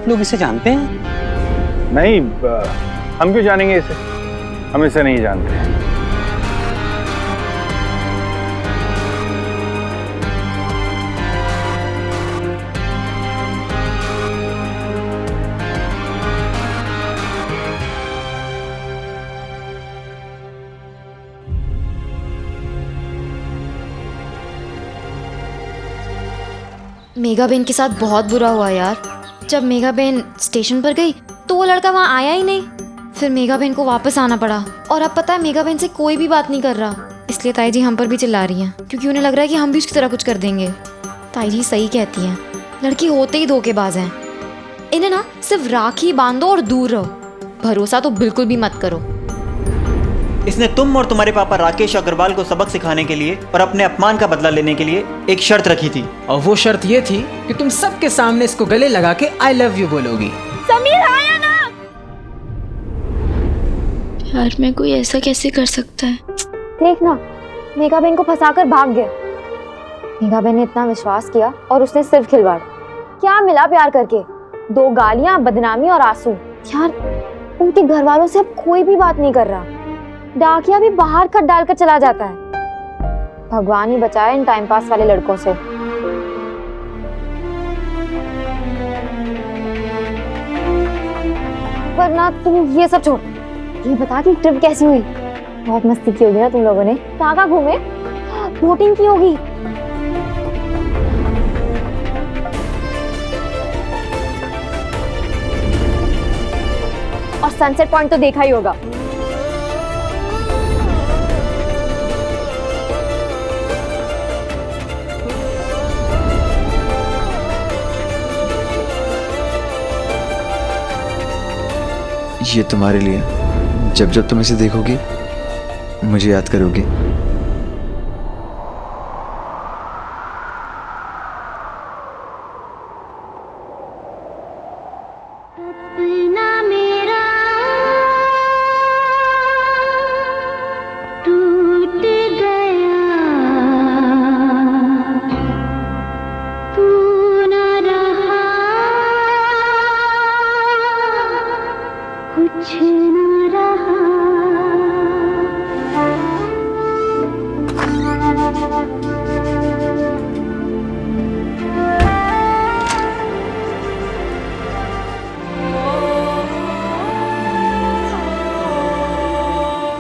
लोग इसे जानते हैं? नहीं, हम क्यों जानेंगे इसे? हम इसे नहीं जानते। मेघा बहन के साथ बहुत बुरा हुआ यार। जब मेघा बहन स्टेशन पर गई तो वो लड़का वहाँ आया ही नहीं। फिर मेघा बहन को वापस आना पड़ा और अब पता है मेघा बहन से कोई भी बात नहीं कर रहा। इसलिए ताई जी हम पर भी चिल्ला रही हैं क्योंकि उन्हें लग रहा है कि हम भी उसकी तरह कुछ कर देंगे। ताई जी सही कहती हैं, लड़की होते ही धोखेबाज हैं। इन्हें ना सिर्फ राखी बांधो और दूर रहो, भरोसा तो बिल्कुल भी मत करो। इसने तुम और तुम्हारे पापा राकेश अग्रवाल को सबक सिखाने के लिए और अपने अपमान का बदला लेने के लिए एक शर्त रखी थी। और वो शर्त ये थी कि तुम सबके सामने इसको गले लगा के आई लव यू बोलोगी। समीर आया ना। यार मैं कोई ऐसा कैसे कर सकता है? देख ना, मेघा बहन को फंसाकर भाग गया। मेघा बहन ने इतना विश्वास किया और उसने सिर्फ खिलवाड़। क्या मिला प्यार करके? 2 गालियां, बदनामी और आंसू। यार उनके घर वालों से अब कोई भी बात नहीं कर रहा। डाकिया भी बाहर खत डालकर चला जाता है। भगवान ही बचाए इन टाइम पास वाले लड़कों से। वरना तुम ये सब छोड़, ये बता कि ट्रिप कैसी हुई? बहुत मस्ती की होगी ना तुम लोगों ने। कहाँ घूमे? बोटिंग की होगी। और सनसेट पॉइंट तो देखा ही होगा। ये तुम्हारे लिए, जब जब तुम इसे देखोगी मुझे याद करोगी।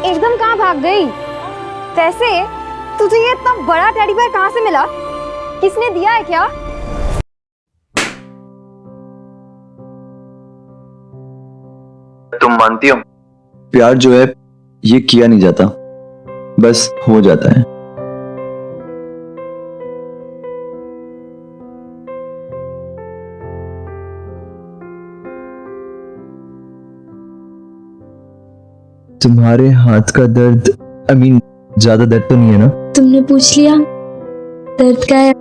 एकदम कहाँ भाग गई? वैसे तुझे ये इतना बड़ा टेडी बेयर कहाँ से मिला? किसने दिया है क्या? तुम मानती हो प्यार जो है ये किया नहीं जाता, बस हो जाता है। तुम्हारे हाथ का दर्द, ज्यादा दर्द तो नहीं है ना? तुमने पूछ लिया दर्द का है।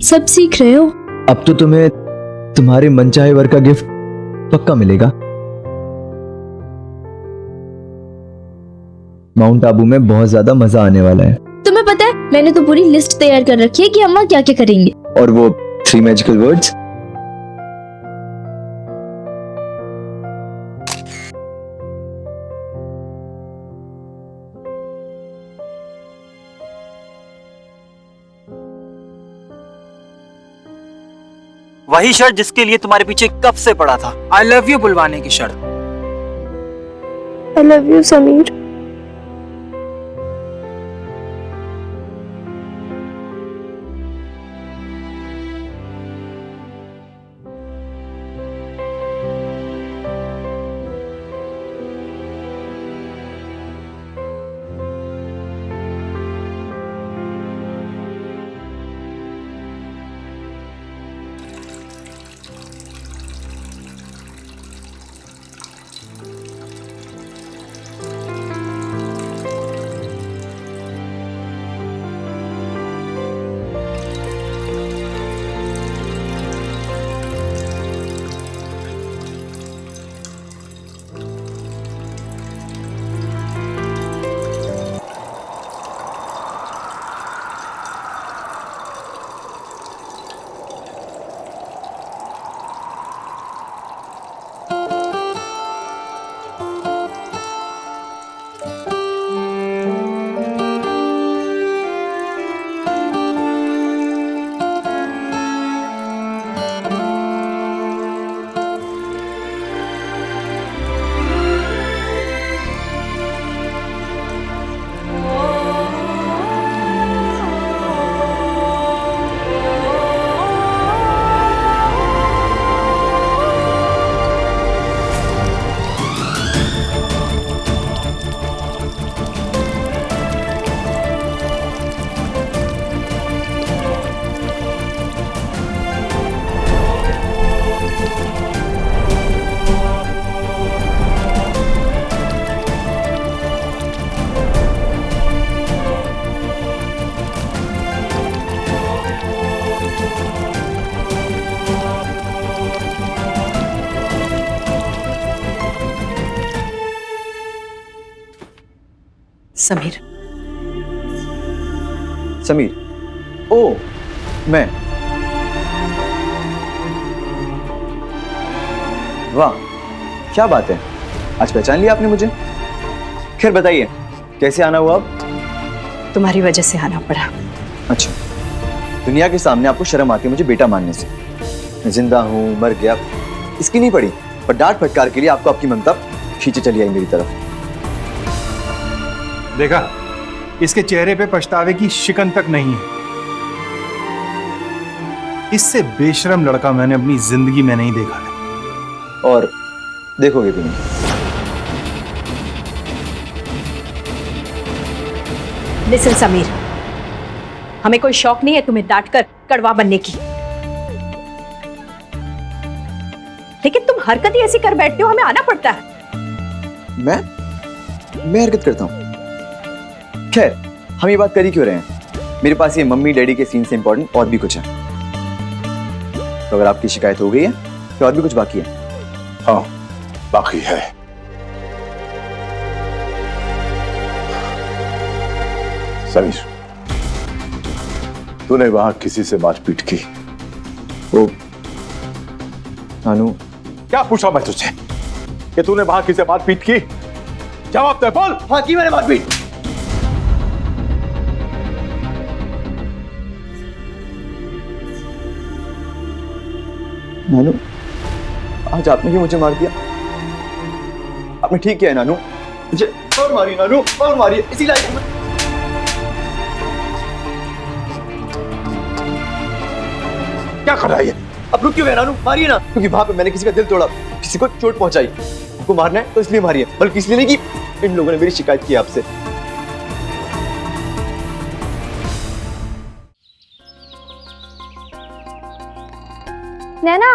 सब सीख रहे हो। अब तो तुम्हें तुम्हारे मनचाहे वर का गिफ्ट पक्का मिलेगा। माउंट आबू में बहुत ज्यादा मजा आने वाला है। तुम्हें पता है मैंने तो पूरी लिस्ट तैयार कर रखी है कि हम वहाँ क्या क्या करेंगे। और वो 3 मैजिकल वर्ड्स? वही शर्त जिसके लिए तुम्हारे पीछे कब से पड़ा था। आई लव यू बुलवाने की शर्त। I love you Sameer. Sameer. Sameer, ओ मैं। वाह, क्या बात है, आज पहचान लिया आपने मुझे। खैर बताइए, कैसे आना हुआ अब? तुम्हारी वजह से आना पड़ा। अच्छा, दुनिया के सामने आपको शर्म आती है मुझे बेटा मानने से। मैं जिंदा हूँ, मर गया, इसकी नहीं पड़ी, पर डांट फटकार के लिए आपको आपकी ममता खींचे चली आई मेरी तरफ। देखा, इसके चेहरे पे पछतावे की शिकन तक नहीं है। इससे बेशरम लड़का मैंने अपनी जिंदगी में नहीं देखा है। और देखोगे भी नहीं। लिसन समीर, हमें कोई शौक नहीं है तुम्हें डांट कर कड़वा बनने की, लेकिन तुम हरकत ही ऐसी कर बैठते हो, हमें आना पड़ता है। मैं हरकत करता हूँ? खैर, हम ये बात कर ही क्यों रहे हैं? मेरे पास ये मम्मी डैडी के सीन से इंपॉर्टेंट और भी कुछ है। तो अगर आपकी शिकायत हो गई है तो और भी कुछ बाकी है। हाँ, बाकी है। समीर, तूने वहां किसी से मारपीट की? वो नानू। क्या पूछा मैं तुझसे कि तूने वहां किसी से मारपीट की? जवाब दे, बोल। हाँ, की मैंने मारपीट। नानू, आज आपने भी मुझे मार दिया। आपने ठीक किया है नानू, मुझे और मारी नानू, और मारी, इसी लायक में। क्या कर रहा है ये? अब रुक क्यों गए नानू? मारिए ना, क्योंकि वहां पे मैंने किसी का दिल तोड़ा, किसी को चोट पहुंचाई। आपको मारना है तो इसलिए मारिए, बल्कि इसलिए नहीं कि इन लोगों ने मेरी शिकायत की आपसे। नैना,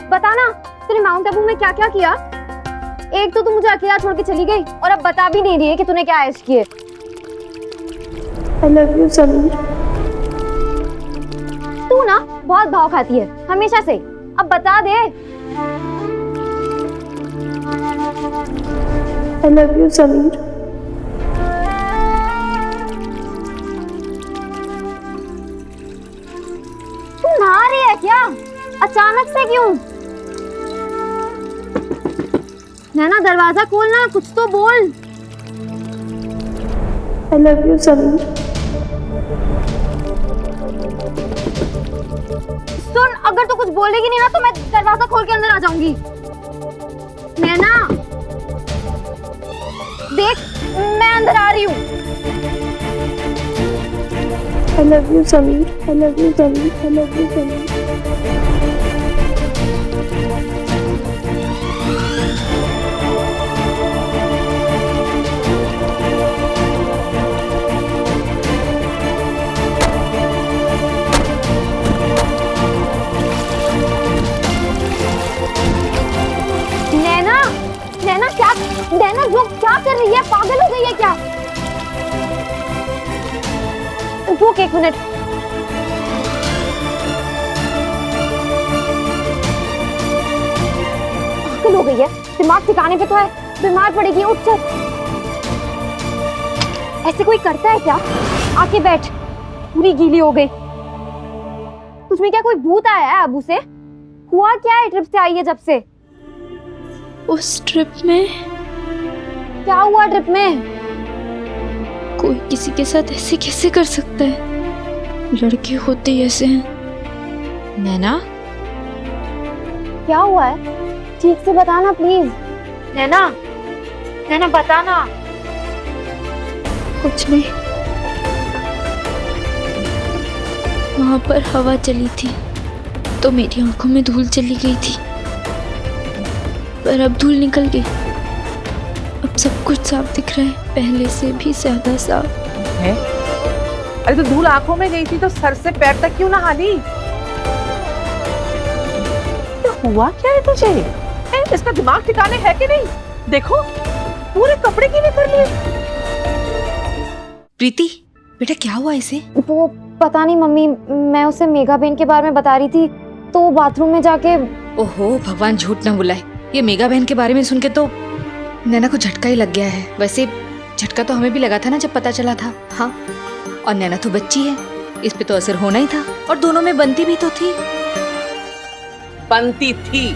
बताना तूने माउंट आबू में क्या क्या किया? एक तो तू मुझे अकेला छोड़ के चली गई और अब बता भी नहीं रही है कि तूने क्या ऐश किए। I love you, Sameer. तू ना बहुत भाव खाती है हमेशा से, अब बता दे। I love you, Sameer. तू नहा रही है क्या? अचानक से क्यों? नैना, दरवाजा खोलना, कुछ तो बोल। I love you, Sameer. सुन, अगर तू कुछ बोलेगी नहीं ना तो मैं दरवाजा खोल के अंदर आ जाऊंगी। नैना, देख, मैं अंदर आ रही हूँ। I love you, Sameer. I love you, Sameer. I love you, Sameer. नैना, जो क्या कर रही है? पागल हो गई है क्या? रुक एक मिनट। पागल हो गई है, दिमाग ठिकाने पे तो है, बीमार पड़ेगी। उठ चल। ऐसे कोई करता है क्या? आके बैठ, पूरी गीली हो गई। तुझमें क्या कोई भूत आया है अबू से? हुआ क्या है ट्रिप से आई है जब से? उस ट्रिप में क्या हुआ? ट्रिप में कोई किसी के साथ ऐसे कैसे कर सकता है? लड़के होते ही ऐसे हैं। नैना, क्या हुआ है? ठीक से बताना प्लीज। नैना, नैना बताना। कुछ नहीं, वहां पर हवा चली थी तो मेरी आंखों में धूल चली गई थी, पर अब धूल निकल गई। अब सब कुछ साफ दिख रहा है, पहले से भी ज्यादा साफ है। अरे तो धूल आंखों में गई थी तो सर से पैर तक क्यों नहा ली? तो हुआ क्या है तुझे? इसका दिमाग ठिकाने है कि नहीं? देखो, पूरे कपड़े गीले कर लिए। प्रीति, बेटा क्या हुआ इसे? वो पता नहीं मम्मी, मैं उसे मेघा बहन के बारे में बता रही थी तो बाथरूम में जाके। ओहो भगवान, झूठ ना बुलाए। ये मेघा बहन के बारे में सुन के तो नैना को झटका ही लग गया है। वैसे झटका तो हमें भी लगा था ना जब पता चला था। हाँ, और नैना तो बच्ची है, इस पे तो असर होना ही था, और दोनों में बनती भी तो थी। बनती थी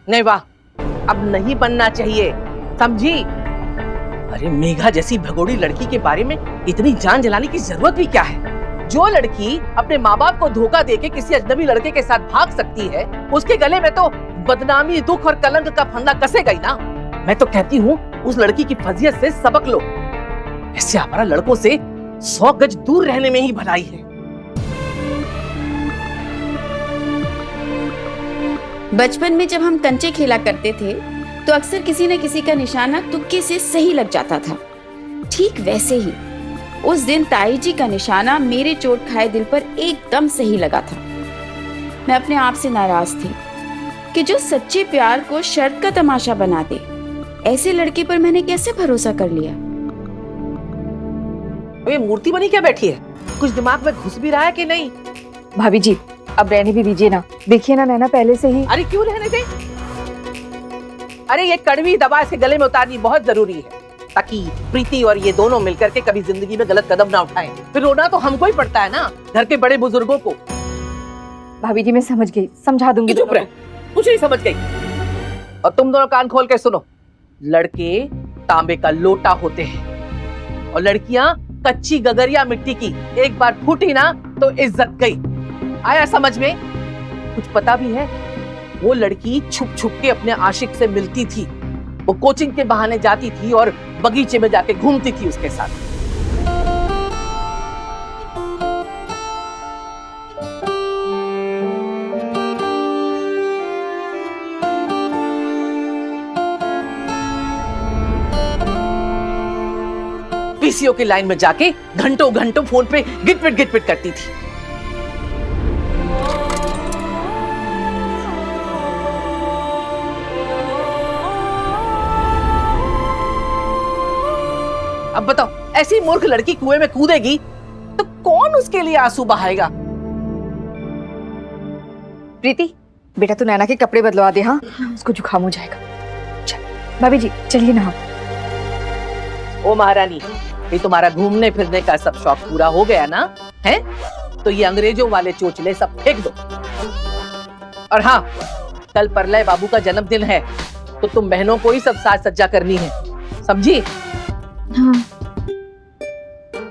नहीं, वाह, अब नहीं बनना चाहिए, समझी? अरे मेघा जैसी भगोड़ी लड़की के बारे में इतनी जान जलाने की जरूरत भी क्या है? जो लड़की अपने माँ बाप को धोखा देके किसी अजनबी लड़के के साथ भाग सकती है, उसके गले में तो बदनामी, दुख और कलंक का फंदा कसेगा ही ना। मैं तो कहती हूँ उस लड़की की फजीयत से सबक लो। इससे हमारा लड़कों से 100 गज दूर रहने में ही भलाई है। बचपन में जब हम कंचे खेला करते थे तो अक्सर किसी न किसी का निशाना तुक्के से सही लग जाता था। ठीक वैसे ही उस दिन ताई जी का निशाना मेरे चोट खाए दिल पर एकदम सही लगा था। मैं अपने आप से नाराज थी कि जो सच्चे प्यार को शर्त का तमाशा बना दे, ऐसे लड़के पर मैंने कैसे भरोसा कर लिया। ये मूर्ति बनी क्या बैठी है? कुछ दिमाग में घुस भी रहा है कि नहीं? भाभी जी अब रहने भी दीजिए ना, देखिए ना नैना पहले से ही। अरे क्यों रहने दे? अरे ये कड़वी दवा इसके गले में उतारनी बहुत जरूरी है, ताकि प्रीति और ये दोनों मिलकर के कभी जिंदगी में गलत कदम ना उठाएं। फिर रोना तो हमको ही पड़ता है ना, घर के बड़े बुजुर्गों को। भाभी जी मैं समझ गई, समझा दूंगी। चुप रहे, कुछ नहीं समझ गई। और तुम दोनों कान खोल के सुनो, लड़के तांबे का लोटा होते हैं और लड़कियां कच्ची गगरिया मिट्टी की। एक बार फूटी ना तो इज्जत गई। आया समझ में? कुछ पता भी है? वो लड़की छुप छुप के अपने आशिक से मिलती थी, वो कोचिंग के बहाने जाती थी और बगीचे में जाके घूमती थी उसके साथ। पीसीओ की लाइन में जाके घंटों घंटों फोन पे गिटपिट करती थी। अब बताओ, ऐसी मूर्ख लड़की कुएं में कूदेगी तो कौन उसके लिए आंसू बहाएगा? प्रीति बेटा तू नैना के कपड़े बदलवा दे। हाँ उसको जुकाम हो जाएगा। चल भाभी जी चलिए ना। ओ महारानी, ये तुम्हारा घूमने फिरने का सब शौक पूरा हो गया ना है? तो ये अंग्रेजों वाले चोचले सब फेंक दो। और हाँ, कल परलय बाबू का जन्मदिन है तो तुम बहनों को ही सब साज सज्जा करनी है, समझी? हाँ।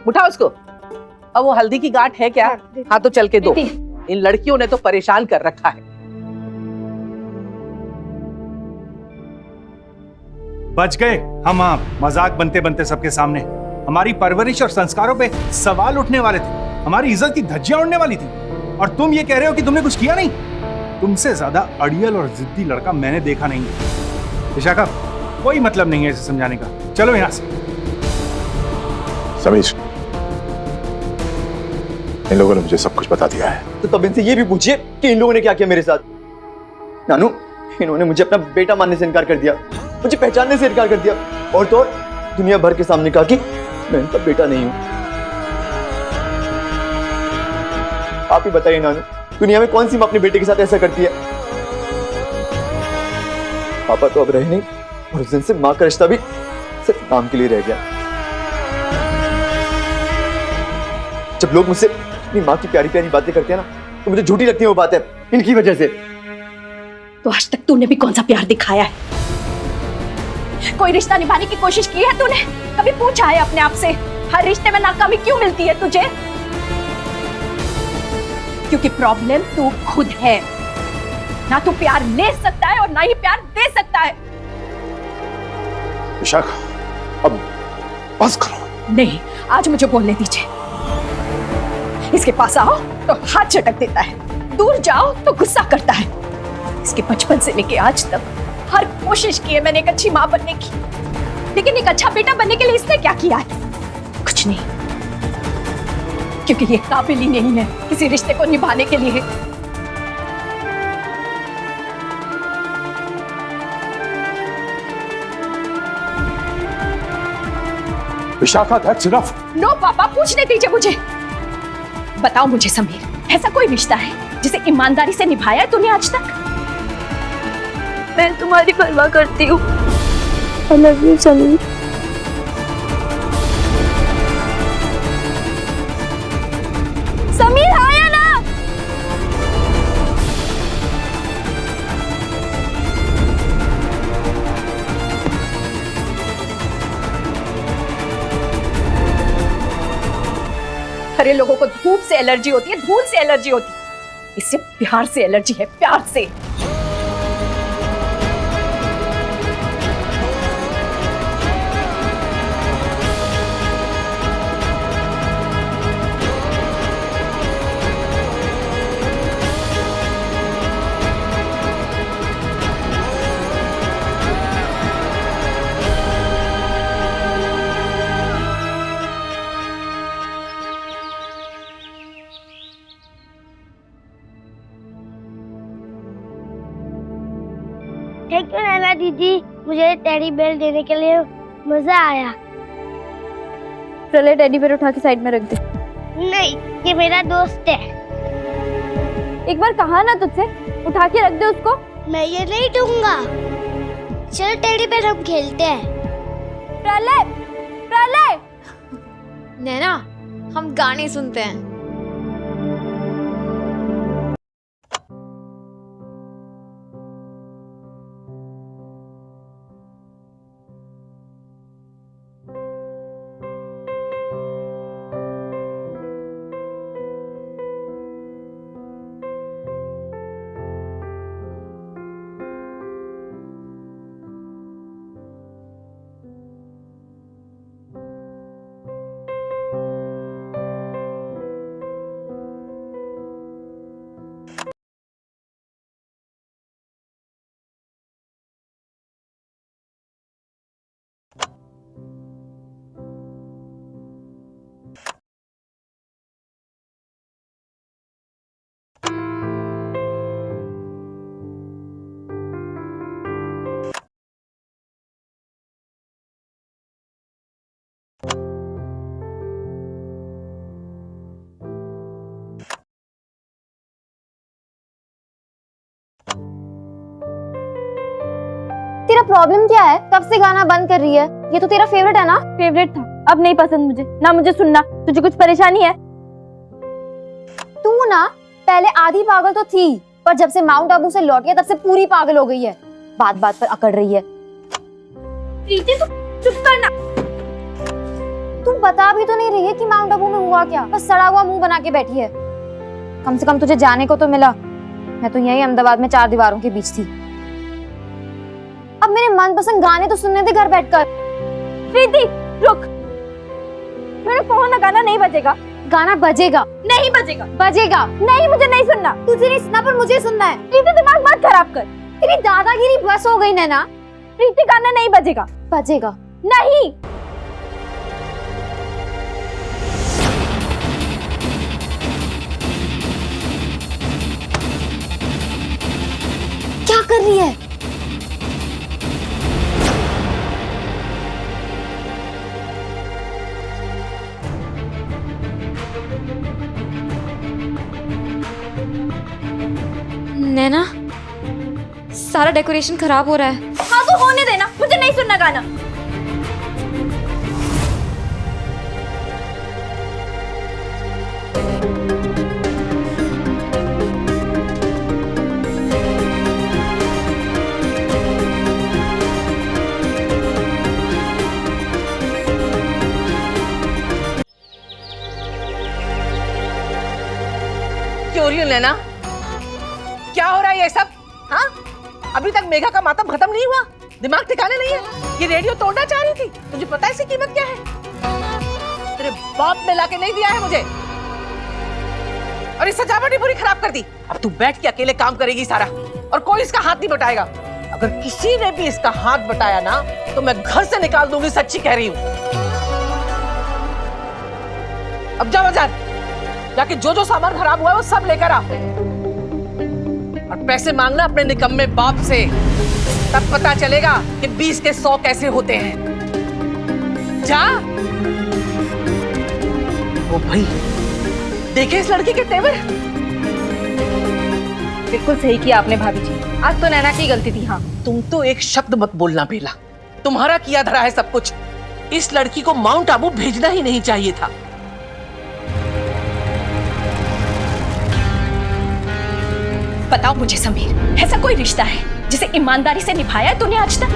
उठा उसको। अब वो हल्दी की गांठ है क्या? हाँ तो चल के दो। इन लड़कियों ने तो परेशान कर रखा है। बच गए हम आप मजाक बनते बनते सबके सामने। हमारी परवरिश और संस्कारों पे सवाल उठने वाले थे, हमारी इज्जत की धज्जियां उड़ने वाली थी, और तुम ये कह रहे हो कि तुमने कुछ किया नहीं? तुमसे ज्यादा अड़ियल और जिद्दी लड़का मैंने देखा नहीं है। विशाखा, कोई मतलब नहीं है इसे समझाने का, चलो यहाँ से। समीर, इन लोगों ने मुझे सब कुछ बता दिया है। तो तब इनसे ये भी पूछिए कि इन लोगों ने क्या किया मेरे साथ। नानू, इन्होंने मुझे अपना बेटा मानने से इनकार कर दिया, मुझे पहचानने से इनकार कर दिया, और तो और दुनिया भर के सामने कहा कि मैं इनका बेटा नहीं हूं। आप ही बताइए नानू, दुनिया में कौन सी मां अपने बेटे के साथ ऐसा करती है? पापा तो अब रहे नहीं, और उस दिन से मां का रिश्ता भी सिर्फ नाम के लिए रह गया। जब लोग मुझसे अपनी मां की प्यारी प्यारी बातें करते हैं ना, तो मुझे झूठी लगती है वो बातें, इनकी वजह से। तो आज तक तूने भी कौन सा प्यार दिखाया है? कोई रिश्ता निभाने की कोशिश की है तूने? कभी पूछा है अपने आप से, हर रिश्ते में नाकामी क्यों मिलती है तुझे? क्योंकि प्रॉब्लम तू खुद है। ना तू प्यार ले सकता है और ना ही प्यार दे सकता है। विशाखा, अब बस करो। नहीं, आज मुझे बोलने दीजिए। इसके पास आओ तो हाथ झटक देता है, दूर जाओ तो गुस्सा करता है। इसके बचपन से लेके आज तक हर कोशिश की है मैंने एक अच्छी मां बनने की, लेकिन एक अच्छा बेटा बनने के लिए इसने क्या किया है? कुछ नहीं, क्योंकि ये काबिल ही नहीं है किसी रिश्ते को निभाने के लिए। Vishakha, that's enough। नो पापा, पूछने दीजिए मुझे। बताओ मुझे समीर, ऐसा कोई रिश्ता है जिसे ईमानदारी से निभाया है तूने आज तक? मैं तुम्हारी परवाह करती हूँ। I love you Sameer. Sameer आया ना। अरे लोगों को धूप से एलर्जी होती है, धूल से एलर्जी होती है, इससे प्यार से एलर्जी है, प्यार से। थैंक यू नैना दीदी, मुझे टेडी बेयर देने के लिए मजा आया। चले टेडी बेयर उठा के साइड में रख दे। नहीं, ये मेरा दोस्त है। एक बार कहा ना तुझसे, उठा के रख दे उसको। मैं ये नहीं दूंगा। चल टेडी बेयर हम खेलते हैं। प्रलय, प्रलय। नैना, हम गाने सुनते हैं। तेरा प्रॉब्लम क्या है? कब से गाना बंद कर रही है? ये तो तेरा फेवरेट है ना? फेवरेट था, अब नहीं पसंद मुझे। ना मुझे सुनना। तुझे कुछ परेशानी है? तू ना पहले आधी पागल तो थी, पर जब से माउंट आबू से लौट गया तब से पूरी पागल हो गई है। बात बात पर अकड़ रही है। प्रीति तू चुप करना। तू बता भी तो नहीं रही है कि माउंट आबू में हुआ क्या, बस सड़ा हुआ मुंह बना के बैठी है। कम से कम तुझे जाने को तो मिला। मैं तो यही अहमदाबाद में 4 दीवारों के बीच थी। अब मेरे मनपसंद गाने तो सुनने दे घर बैठकर। प्रीति रुक, मेरे फोन का गाना नहीं बजेगा। गाना बजेगा। नहीं बजेगा। बजेगा। नहीं, मुझे नहीं सुनना। तुझे नहीं सुनना पर मुझे सुनना है। प्रीति दिमाग मत खराब कर। तेरी दादागिरी बस हो गई नैना। प्रीति गाना नहीं बजेगा। बजेगा। नहीं। क्या कर रही है? नैना, सारा डेकोरेशन खराब हो रहा है। हाँ तो होने देना, मुझे नहीं सुनना गाना। क्यों रही नैना? क्या हो रहा है ये सब? हाँ, अभी तक मेघा का मातम खत्म नहीं हुआ? दिमाग ठिकाने नहीं है? ये रेडियो तोड़ना चाह रही थी। तुझे पता है इसकी कीमत क्या है? तेरे बाप ने लाके नहीं दिया है मुझे, और इस सजावट ही पूरी खराब कर दी। अब तू बैठ के अकेले काम करेगी सारा, और कोई इसका हाथ नहीं बटाएगा। अगर किसी ने भी इसका हाथ बटाया ना तो मैं घर से निकाल दूंगी। सच्ची कह रही हूँ। अब जा बाजार जाके जो सामान खराब हुआ है वो सब लेकर आ, और पैसे मांगना अपने निकम्मे बाप से। तब पता चलेगा कि 20 के 100 कैसे होते हैं। जा। ओ भाई, देखे इस लड़की के तेवर। बिल्कुल सही किया आपने भाभी जी, आज तो नैना की गलती थी। हाँ, तुम तो एक शब्द मत बोलना बेला, तुम्हारा किया धरा है सब कुछ। इस लड़की को माउंट आबू भेजना ही नहीं चाहिए था। बताओ मुझे समीर, ऐसा कोई रिश्ता है जिसे ईमानदारी से निभाया है तूने आज तक?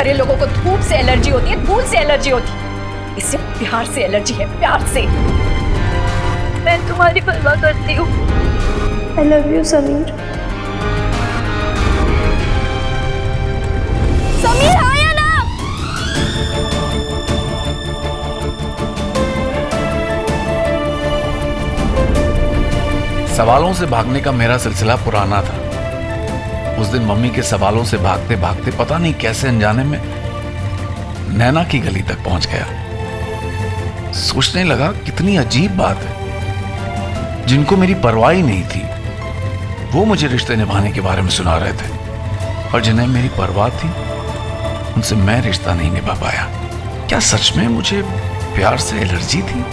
अरे लोगों को धूप से एलर्जी होती है, धूल से एलर्जी होती है, इससे प्यार से एलर्जी है, प्यार से। मैं तुम्हारी परवाह करती हूँ। आई लव यू समीर। समीर आया ना। सवालों से भागने का मेरा सिलसिला पुराना था। उस दिन मम्मी के सवालों से भागते भागते पता नहीं कैसे अनजाने में नैना की गली तक पहुंच गया। सोचने लगा कितनी अजीब बात है, जिनको मेरी परवाह ही नहीं थी वो मुझे रिश्ते निभाने के बारे में सुना रहे थे, और जिन्हें मेरी परवाह थी उनसे मैं रिश्ता नहीं निभा पाया। क्या सच में मुझे प्यार से एलर्जी थी?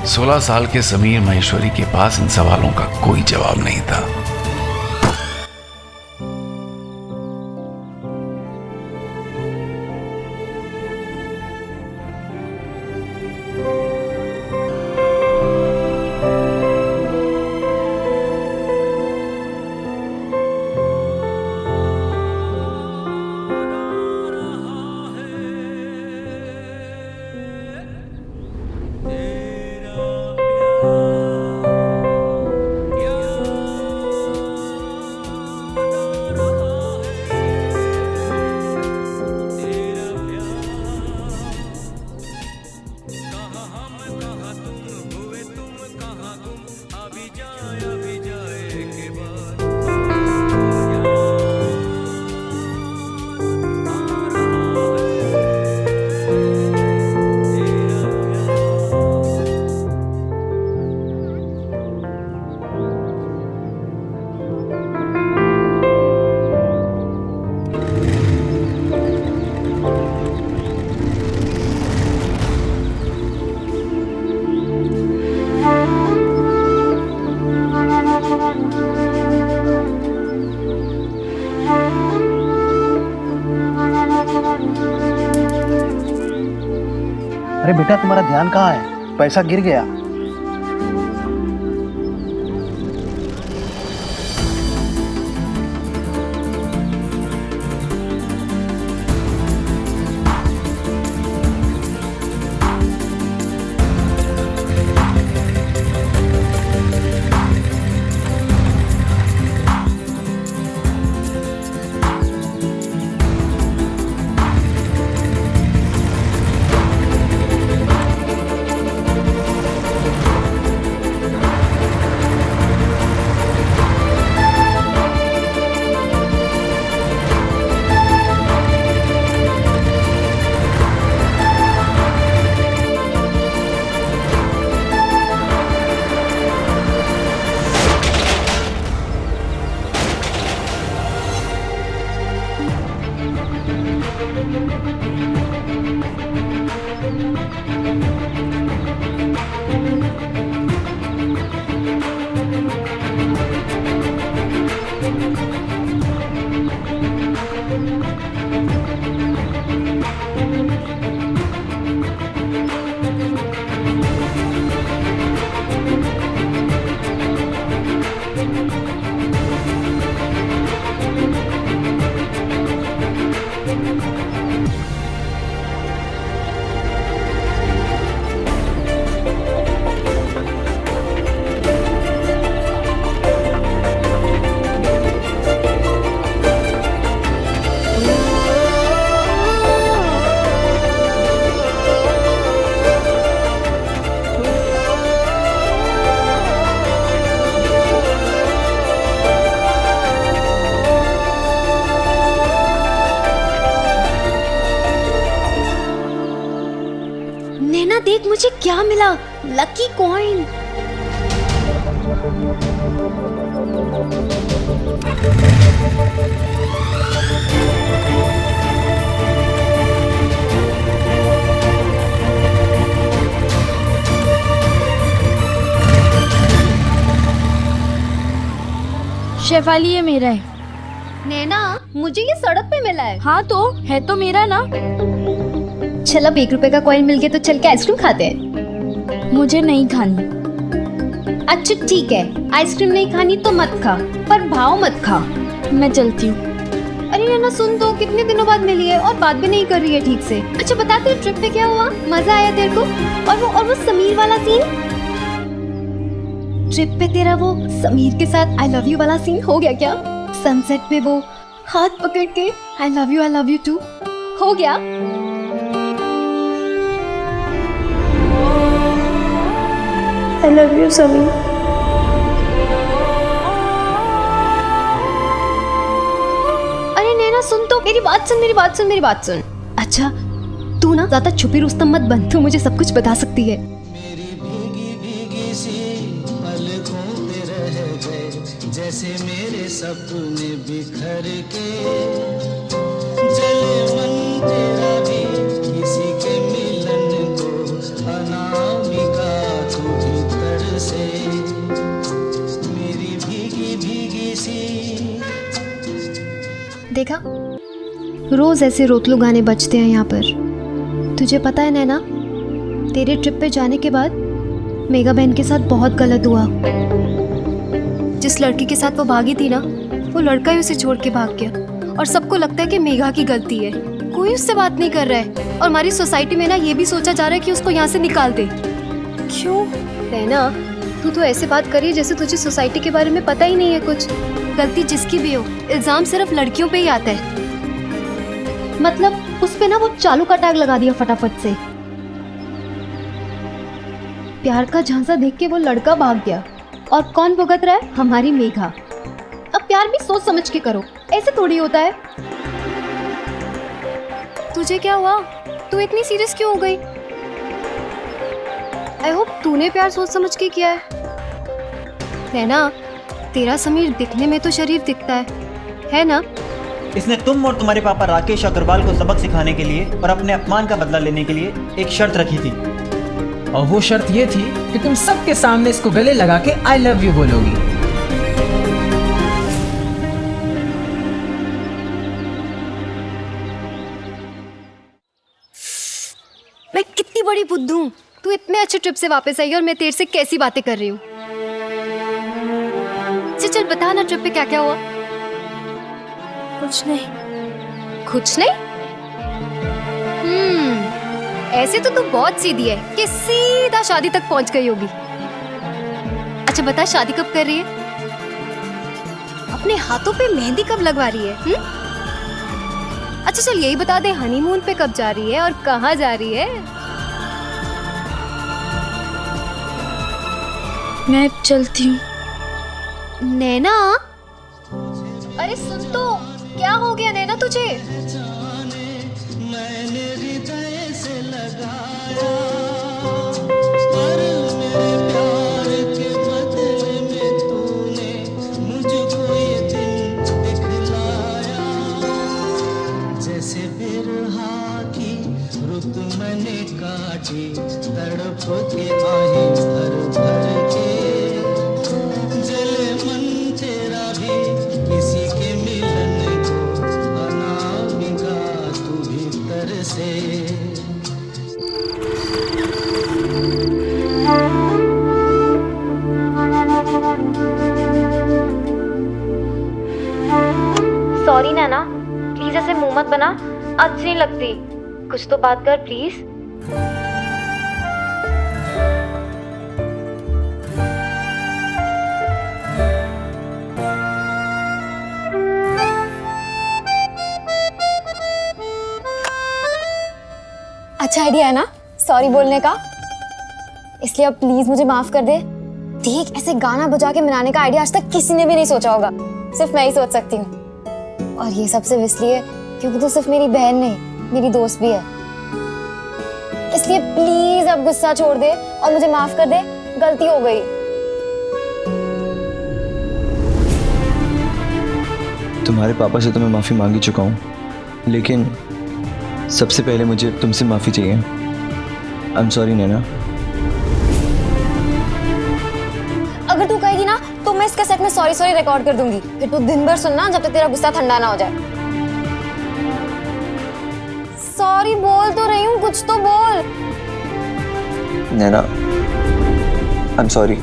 16 साल के समीर महेश्वरी के पास इन सवालों का कोई जवाब नहीं था। अरे बेटा, तुम्हारा ध्यान कहाँ है? पैसा गिर गया। नैना देख मुझे क्या मिला, लकी कॉइन। शेफाली ये मेरा है। नैना मुझे ये सड़क पे मिला है। हाँ तो है तो मेरा ना। चल अब 1 रुपए का कॉइन मिल गया तो चल के आइसक्रीम खाते हैं। मुझे नहीं खानी। अच्छा ठीक है, आइसक्रीम नहीं खानी तो मत खा, पर भाव मत खा। मैं चलती हूँ। अरे नैना सुन तो, कितने दिनों बाद मिली है और बात भी नहीं कर रही है ठीक से। अच्छा बता तेरे ट्रिप पे क्या हुआ, मजा आया तेरे को? और वो समीर वाला सीन, ट्रिप पे तेरा वो समीर के साथ आई लव यू वाला सीन हो गया क्या? सनसेट पे वो हाथ पकड़ के आई लव यू टू हो गया? आई लव यू समीर। अरे नैना सुन तो, मेरी बात सुन। अच्छा तू ना ज्यादा छुपी रुस्तम मत बन, तू मुझे सब कुछ बता सकती है। जैसे मेरे सपने बिखर के जले मन तेरा भी किसी के मिलन को अनामिका तू भीतर से मेरी भीगी भीगी सी। देखा, रोज ऐसे रोतलू गाने बजते हैं यहाँ पर। तुझे पता है नैना, तेरे ट्रिप पे जाने के बाद मेगा बहन के साथ बहुत गलत हुआ। जिस लड़की के साथ वो भागी थी ना, वो लड़का ही उसे छोड़ के भाग गया और सबको लगता है कि मेघा की गलती है। कोई उससे बात नहीं कर रहा है और हमारी सोसाइटी में ना ये भी सोचा जा रहा है कि उसको यहाँ से निकाल दे। क्यों नैना, तू तो ऐसे बात करी जैसे तुझे सोसाइटी के बारे में पता ही नहीं है कुछ। गलती जिसकी भी हो, इल्जाम सिर्फ लड़कियों पे ही आता है। मतलब उस पे ना वो चालू का टैग लगा दिया फटाफट से। प्यार का झांसा देख के वो लड़का भाग गया और कौन भुगत रहा है? हमारी मेघा। अब प्यार भी सोच समझ के करो, ऐसे थोड़ी होता है। तुझे क्या हुआ? तू इतनी सीरियस क्यों हो गई? आई होप तूने प्यार सोच समझ के किया है ना? तेरा समीर दिखने में तो शरीफ दिखता है ना? इसने तुम और तुम्हारे पापा राकेश अग्रवाल को सबक सिखाने के लिए और अपने अपमान का बदला लेने के लिए एक शर्त रखी थी। और वो शर्त ये थी कि तुम सबके सामने इसको गले लगा के आई लव यू बोलोगी। मैं कितनी बड़ी बुद्धू हूँ, तू इतने अच्छे ट्रिप से वापस आई और मैं तेरे से कैसी बातें कर रही हूँ। चल बता ना, ट्रिप पे क्या क्या हुआ? कुछ नहीं। ऐसे तो तू बहुत सीधी है कि सीधा शादी तक पहुंच गई होगी। अच्छा बता, शादी कब कर रही है? अपने हाथों पे मेहंदी कब लगवा रही है? अच्छा चल यही बता दे, हनीमून पे कब जा रही है और कहाँ जा रही है? मैं चलती हूँ। नैना, अरे सुन तो, क्या हो गया नैना तुझे? मैंने हृदय से लगाया पर मेरे प्यार के बदले में तूने मुझको ये दिन दिखलाया। जैसे बिरहा की रुत मैंने काटी, तड़प के आहें भर भर के जले मन तेरा भी किसी के मिलन को अनामिका तू भीतर से। सॉरी नैना, प्लीज ऐसे मुंह मत बना, अच्छी नहीं लगती। कुछ तो बात कर प्लीज। अच्छा आइडिया है ना सॉरी बोलने का, इसलिए अब प्लीज मुझे माफ कर दे। देख, ऐसे गाना बजा के मनाने का आइडिया आज तक किसी ने भी नहीं सोचा होगा, सिर्फ मैं ही सोच सकती हूँ। और ये सब सिर्फ इसलिए क्योंकि तू सिर्फ मेरी बहन नहीं, मेरी दोस्त भी है। इसलिए प्लीज अब गुस्सा छोड़ दे और मुझे माफ कर दे, गलती हो गई। तुम्हारे पापा से तो मैं माफी मांग ही चुका हूँ, लेकिन सबसे पहले मुझे तुमसे माफी चाहिए। आई एम सॉरी नैना। अगर तू कहेगी ना तो मैं इस कैसेट में सॉरी सॉरी रिकॉर्ड कर दूंगी, फिर तू दिन भर सुनना जब तक तेरा गुस्सा ठंडा ना हो जाए। सॉरी बोल तो रही हूँ, कुछ तो बोल। नैना आई एम सॉरी,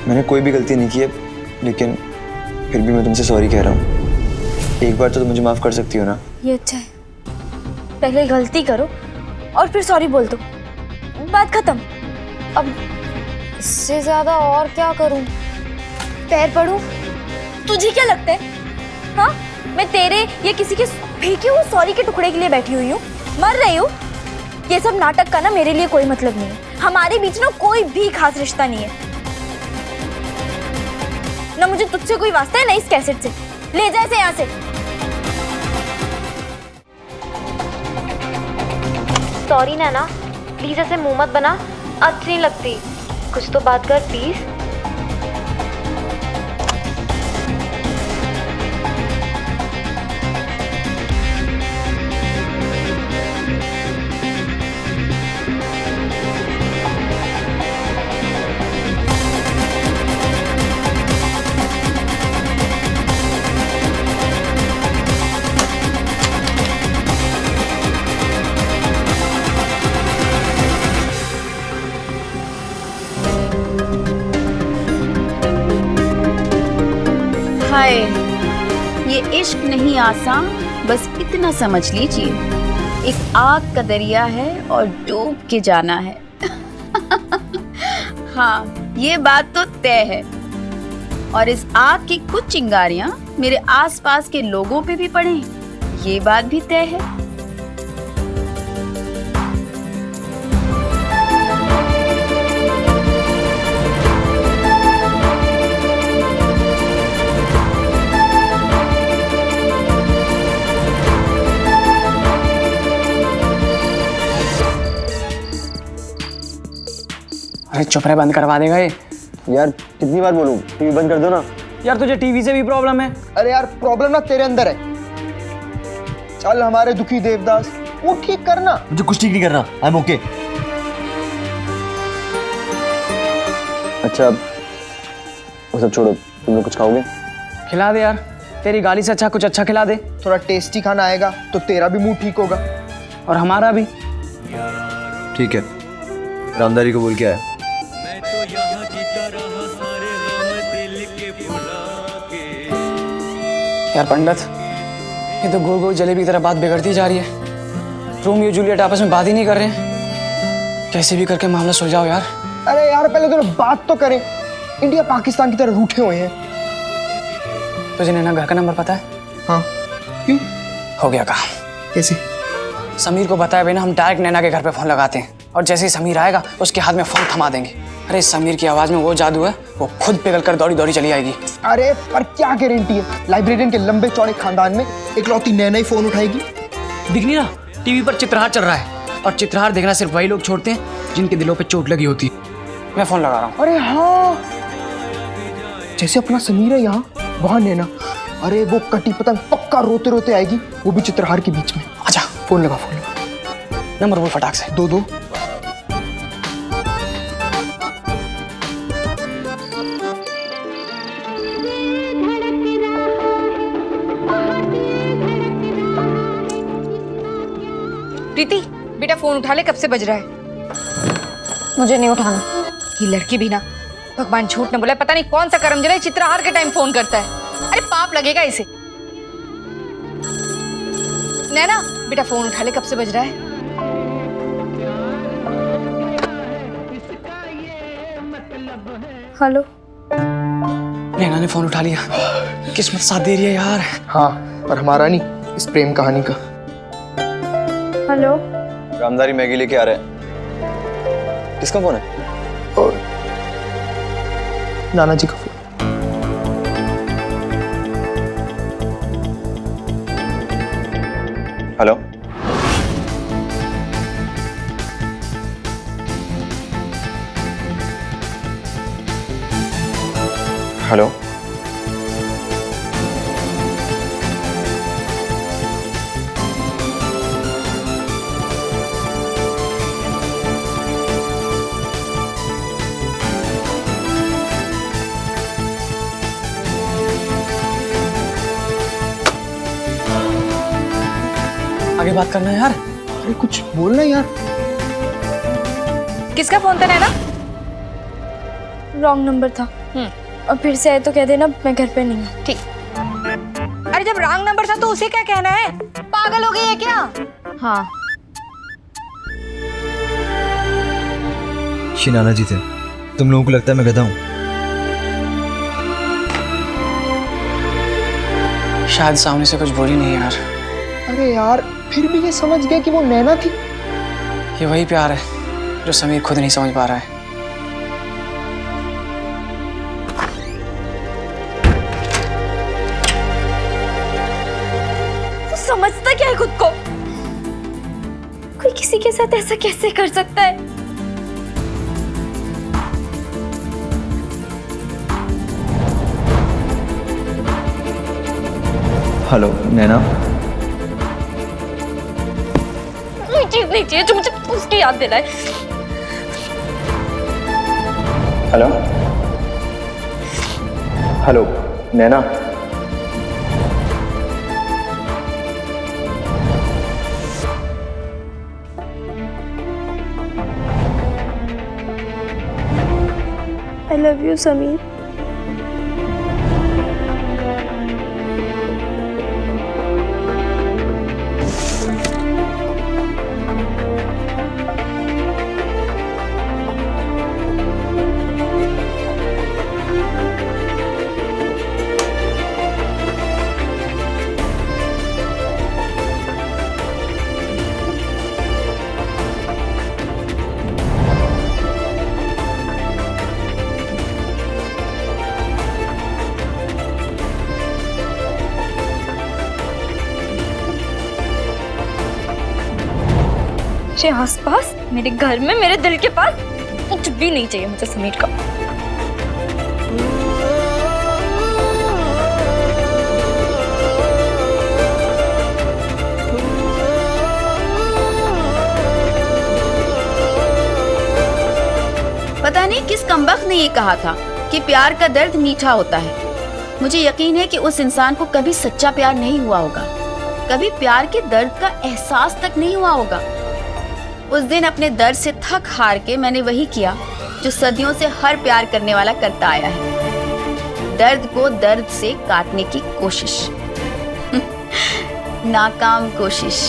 मैंने कोई भी गलती नहीं की है, लेकिन फिर भी मैं तुमसे सॉरी कह रहा हूँ। एक बार तो मुझे माफ कर सकती हो ना? ये अच्छा है, पहले गलती करो और फिर सॉरी बोल दो, बात खत्म। अब इससे ज्यादा और क्या करूं? पैर पड़ूं? तुझे क्या लगता है, हाँ मैं तेरे या किसी के फेंके हुए सॉरी के टुकड़े के लिए बैठी हुई हूँ, मर रही हूँ? ये सब नाटक का ना मेरे लिए कोई मतलब नहीं है। हमारे बीच ना कोई भी खास रिश्ता नहीं है, ना मुझे तुझसे कोई वास्ता है ना इस कैसेट से। ले जा इसे यहाँ से। सॉरी नैना, प्लीज ऐसे मुंह मत बना, अच्छी नहीं लगती, कुछ तो बात कर प्लीज। हाय, ये इश्क नहीं आसान, बस इतना समझ लीजिए, एक आग का दरिया है और डूब के जाना है। हाँ, ये बात तो तय है। और इस आग की कुछ चिंगारियां मेरे आसपास के लोगों पे भी पड़े, ये बात भी तय है। अरे चुप रहे, बंद करवा देगा ये। यार कितनी बार बोलूं, टीवी बंद कर दो ना। यार तुझे टीवी से भी प्रॉब्लम है? अरे यार प्रॉब्लम ना तेरे अंदर है। चल हमारे दुखी देवदास, वो ठीक करना। मुझे कुछ ठीक नहीं करना, आई एम ओके। अच्छा वो सब छोड़ो, तुम लोग कुछ खाओगे? खिला दे यार, तेरी गाली से अच्छा कुछ अच्छा खिला दे। थोड़ा टेस्टी खाना आएगा तो तेरा भी मुंह ठीक होगा और हमारा भी। ठीक है, रामदारी को बोल के आया। यार पंडित, ये तो गोल गोल जलेबी की तरह बात बिगड़ती जा रही है। रोमियो जूलियट आपस में बात ही नहीं कर रहे हैं। कैसे भी करके मामला सुलझाओ यार। अरे यार पहले तो बात तो करें, इंडिया पाकिस्तान की तरह रूठे हुए हैं। तुझे नैना घर का नंबर पता है? हाँ, क्यों? हो गया काम। कैसे? समीर को बताया बिना हम डायरेक्ट नैना के घर पे फोन लगाते हैं, और जैसे ही समीर आएगा उसके हाथ में फोन थमा देंगे। अरे समीर की आवाज में वो जादू है, वो खुद पिघल कर दौड़ी दौड़ी चली आएगी। अरे पर क्या गारंटी है, लाइब्रेरियन के लंबे चौड़े खानदान में इकलौती नैना ही फोन उठाएगी? दिख नहीं रहा, टीवी पर चित्रहार चल रहा है, और चित्रहार देखना सिर्फ वही लोग छोड़ते हैं जिनके दिलों पे चोट लगी होती। मैं फोन लगा रहा हूँ। अरे हाँ, जैसे अपना समीर है यहाँ, वहाँ नैना। अरे वो कटी पतंग पक्का रोते रोते आएगी, वो भी चित्रहार के बीच में। अच्छा फोन लगा, फोन लगा। नंबर बोल फटाक से। 22। प्रीति बेटा फोन उठा ले, कब से बज रहा है? मुझे नहीं उठाना। ये लड़की भी ना, भगवान झूठ न बोला, पता नहीं कौन सा कर्म जला चित्रहार के टाइम फोन करता है। अरे पाप लगेगा इसे। नैना बेटा फोन उठा ले, कब से बज रहा है? हेलो। नैना ने फोन उठा लिया, किस्मत साथ दे रही है यार। हाँ, और हमारा नहीं, इस प्रेम कहानी का। हेलो। रामदारी मैगी लेके आ रहा है। किसका फोन है? और नाना जी का फोन। हेलो। हेलो। आगे बात करना है यार। अरे कुछ बोलना यार। किसका फोन था नैना? रॉन्ग नंबर था। और फिर से आए तो कह देना मैं घर पे नहीं हूँ। ठीक। अरे जब रॉन्ग नंबर था तो उसे क्या कहना है? पागल हो गई है क्या? हाँ। शिनाना जी थे, तुम लोगों को लगता है मैं गधा हूँ? शायद सामने से कुछ बोली नहीं यार। अरे यार फिर भी ये समझ गया कि वो नैना थी। ये वही प्यार है जो समीर खुद नहीं समझ पा रहा है। वो समझता क्या है खुद को? कोई किसी के साथ ऐसा कैसे कर सकता है? हेलो नैना। कोई चीज नहीं चाहिए जो मुझे उसकी याद दिलाए। Hello hello Naina. I love you, Sameer. मेरे आसपास, मेरे घर में, मेरे दिल के पास कुछ भी नहीं चाहिए मुझे समीर का। पता नहीं किस कमबख्त ने ये कहा था कि प्यार का दर्द मीठा होता है। मुझे यकीन है कि उस इंसान को कभी सच्चा प्यार नहीं हुआ होगा, कभी प्यार के दर्द का एहसास तक नहीं हुआ होगा। उस दिन अपने दर्द से थक हार के मैंने वही किया जो सदियों से हर प्यार करने वाला करता आया है, दर्द को दर्द से काटने की कोशिश। नाकाम कोशिश।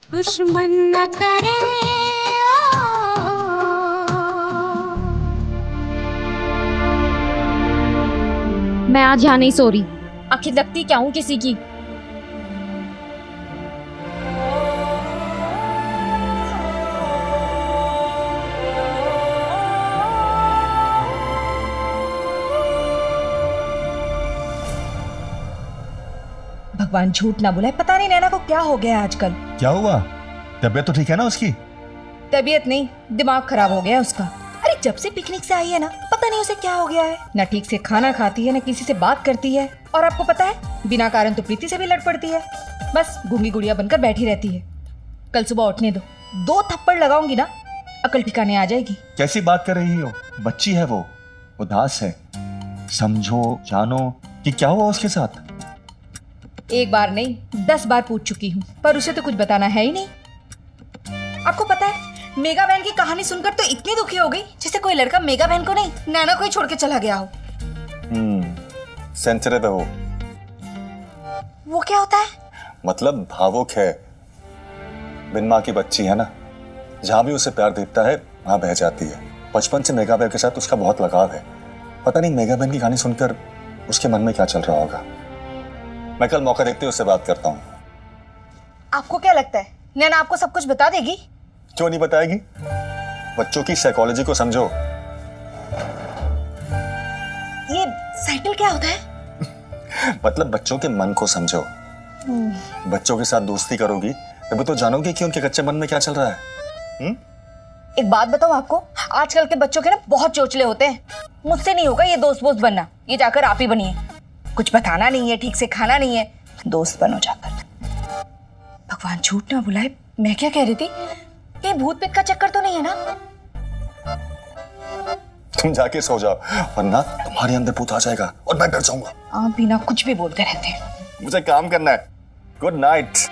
दुश्मन न करे मैं आज यहाँ नहीं सो रही। आखिर लगती क्या हूँ किसी की। भगवान झूठ ना बुलाए, पता नहीं नैना को क्या हो गया है आजकल। क्या हुआ? तबीयत तो ठीक है ना उसकी? तबीयत नहीं, दिमाग खराब हो गया है उसका। अरे जब से पिकनिक से आई है ना, पता नहीं उसे क्या हो गया है। ना ठीक से खाना खाती है, ना किसी से बात करती है। और आपको पता है, बिना कारण तो प्रीति से भी लड़ पड़ती है। बस गूंगी गुड़िया बनकर बैठी रहती है। कल सुबह उठने दो, 2 थप्पड़ लगाऊंगी ना, अकल ठिकाने आ जाएगी। कैसी बात कर रही हो? बच्ची है वो, उदास है। समझो, जानो कि क्या हुआ उसके साथ। एक बार नहीं 10 बार पूछ चुकी हूँ, पर उसे तो कुछ बताना है ही नहीं। आपको पता है, मेगा बहन की कहानी सुनकर तो इतनी दुखी हो गई जैसे कोई लड़का मेगा बहन को नहीं, नैना को ही छोड़ के चला गया हो। सेंसिटिव है वो क्या होता है? मतलब भावुक है। बिन माँ की बच्ची है ना, जहाँ भी उसे प्यार दिखता है वहां बह जाती है। बचपन से मेगा बहन के साथ उसका बहुत लगाव है। पता नहीं मेगा बहन की कहानी सुनकर उसके मन में क्या चल रहा होगा। मैं कल मौका देखते उससे बात करता हूँ। आपको क्या लगता है नैना आपको सब कुछ बता देगी? क्यों नहीं बताएगी? बच्चों की साइकोलॉजी को समझो। ये साइकिल क्या होता है? मतलब बच्चों के मन को समझो। बच्चों के साथ दोस्ती करोगी तब तो जानोगी कि उनके कच्चे मन में क्या चल रहा है। एक बात बताओ आपको, आजकल के बच्चों के ना बहुत चोचले होते हैं। मुझसे नहीं होगा ये दोस्त वोस्त बनना, ये जाकर आप ही बनिए। कुछ बताना नहीं है, ठीक से खाना नहीं है, दोस्त बनो जाकर। भगवान झूठ ना बुलाए, मैं क्या कह रही थी, ये भूत पित का चक्कर तो नहीं है ना? तुम जाके सो जाओ, वरना तुम्हारे अंदर भूत आ जाएगा और मैं डर जाऊंगा। आप बिना कुछ भी बोलते रहते हैं। मुझे काम करना है। Good night.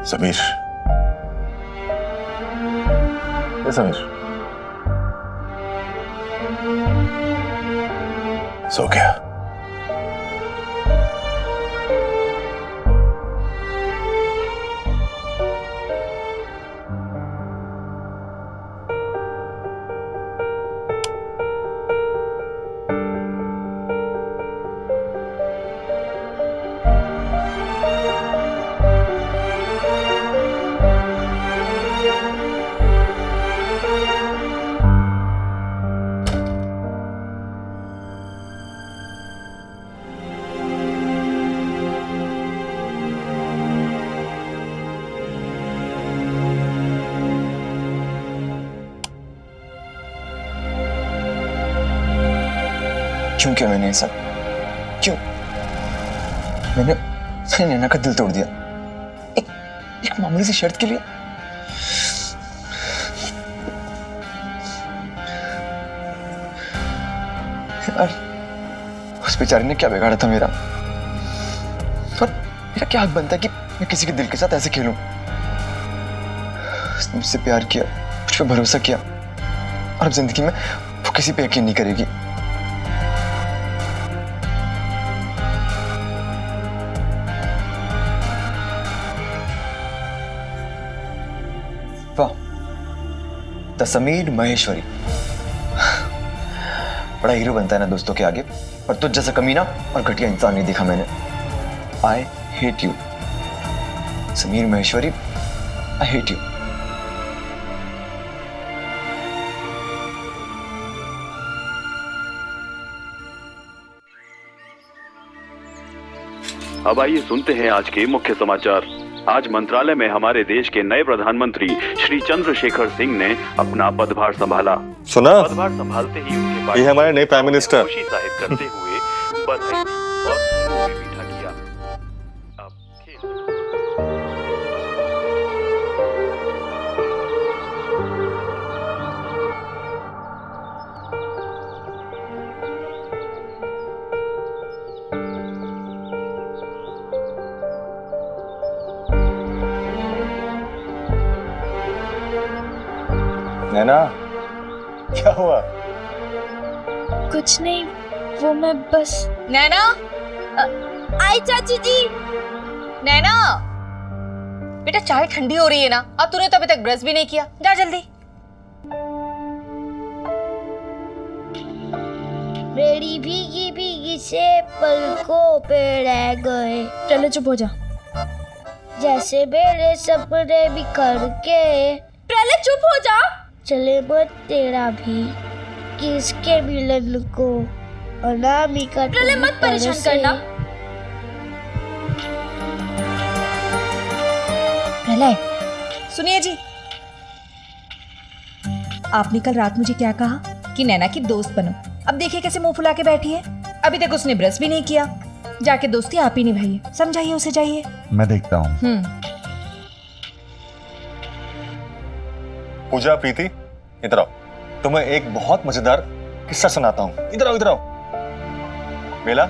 समीर, ये समीर, सो गया। क्यों किया मैंने ये सब? क्यों? मैंने नैना का दिल तोड़ दिया एक मामूली सी शर्त के लिए। यार उस बेचारी ने क्या बिगाड़ा था मेरा? और मेरा क्या हक बनता है कि मैं किसी के दिल के साथ ऐसे खेलूं? उसने मुझसे प्यार किया, मुझ पर भरोसा किया, और अब जिंदगी में वो किसी पे यकीन नहीं करेगी। द समीर महेश्वरी। बड़ा हीरो बनता है ना दोस्तों के आगे, पर तुझ जैसा कमीना और घटिया इंसान नहीं देखा मैंने। I hate you Sameer Maheshwari, I hate you. अब आइए सुनते हैं आज के मुख्य समाचार। आज मंत्रालय में हमारे देश के नए प्रधानमंत्री श्री चंद्रशेखर सिंह ने अपना पदभार संभाला। सुना? पदभार संभालते ही उनके पास ये हमारे नए प्राइम मिनिस्टर। खुशी जाहिर करते हुए बधाई दी और उन्हें मीठा किया। अब नैना, क्या हुआ? कुछ नहीं, वो मैं बस। नैना, आई चाची जी। नैना, बेटा चाय ठंडी हो रही है ना, अब तूने तो अभी तक ब्रश भी नहीं किया, जा जल्दी। मेरी भीगी भीगी से पलकों पे रह गए। चलो चुप हो जा। जैसे मेरे सपने बिखर के। पहले चुप हो जा। चले मत तेरा भी किसके मिलन को अनामिका। पहले मत परेशान करना। प्रलय, सुनिए जी, आपने कल रात मुझे क्या कहा कि नैना की दोस्त बनो। अब देखिए कैसे मुंह फुला के बैठी है। अभी तक उसने ब्रश भी नहीं किया। जाके दोस्ती आप ही निभाइए, समझाइए उसे, जाइए। मैं देखता हूँ। पूजा, प्रीति, इधर आओ। तुम्हें एक बहुत मजेदार किस्सा सुनाता हूँ। इधर आओ, इधर आओ। बेला,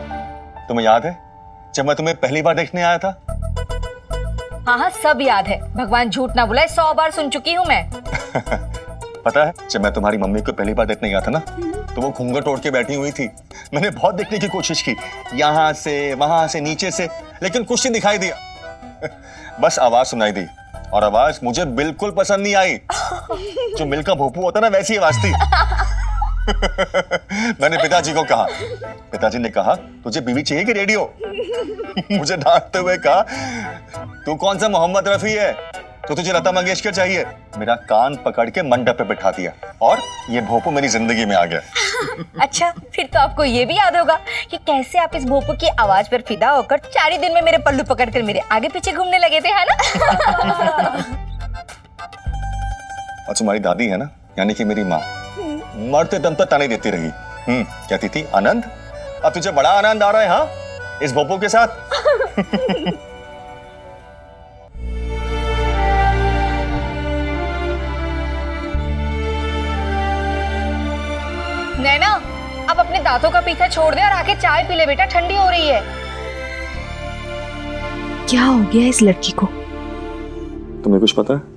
तुम्हें याद है जब मैं तुम्हें पहली बार देखने आया था? हाँ हाँ, सब याद है। भगवान झूठ ना बुलाए, 100 बार सुन चुकी हूँ मैं। पता है, जब मैं तुम्हारी मम्मी को पहली बार देखने गया था ना, तो वो घूंघट ओढ़ के बैठी हुई थी। मैंने बहुत देखने की कोशिश की, यहाँ से वहां से नीचे से, लेकिन कुछ नहीं दिखाई दिया। बस आवाज सुनाई दी, और आवाज मुझे बिल्कुल पसंद नहीं आई। जो मिल का भोपू होता ना, वैसी आवाज थी। मैंने पिताजी को कहा। पिताजी ने कहा, तुझे बीवी चाहिए कि रेडियो? मुझे डांटते हुए कहा, तू कौन सा मोहम्मद रफी है, तो तुझे लता मंगेशकर चाहिए। मेरा कान पकड़ के मंडप पे बिठा दिया, और ये भोपू मेरी जिंदगी में आ गया। अच्छा, फिर तो आपको ये भी याद होगा कि कैसे आप इस भोपू की आवाज पर फिदा होकर 4 ही दिन में मेरे पल्लू पकड़कर मेरे आगे पीछे घूमने लगे थे, है ना? और तुम्हारी दादी है ना, यानी कि मेरी माँ, मरते दम तक ताने देती रही। कहती थी, आनंद, अब तुझे बड़ा आनंद आ रहा है हाँ इस भोपू के साथ? नैना, अब अपने दांतों का पीछा छोड़ दे और आके चाय पी ले बेटा, ठंडी हो रही है। क्या हो गया इस लड़की को? तुम्हें कुछ पता है?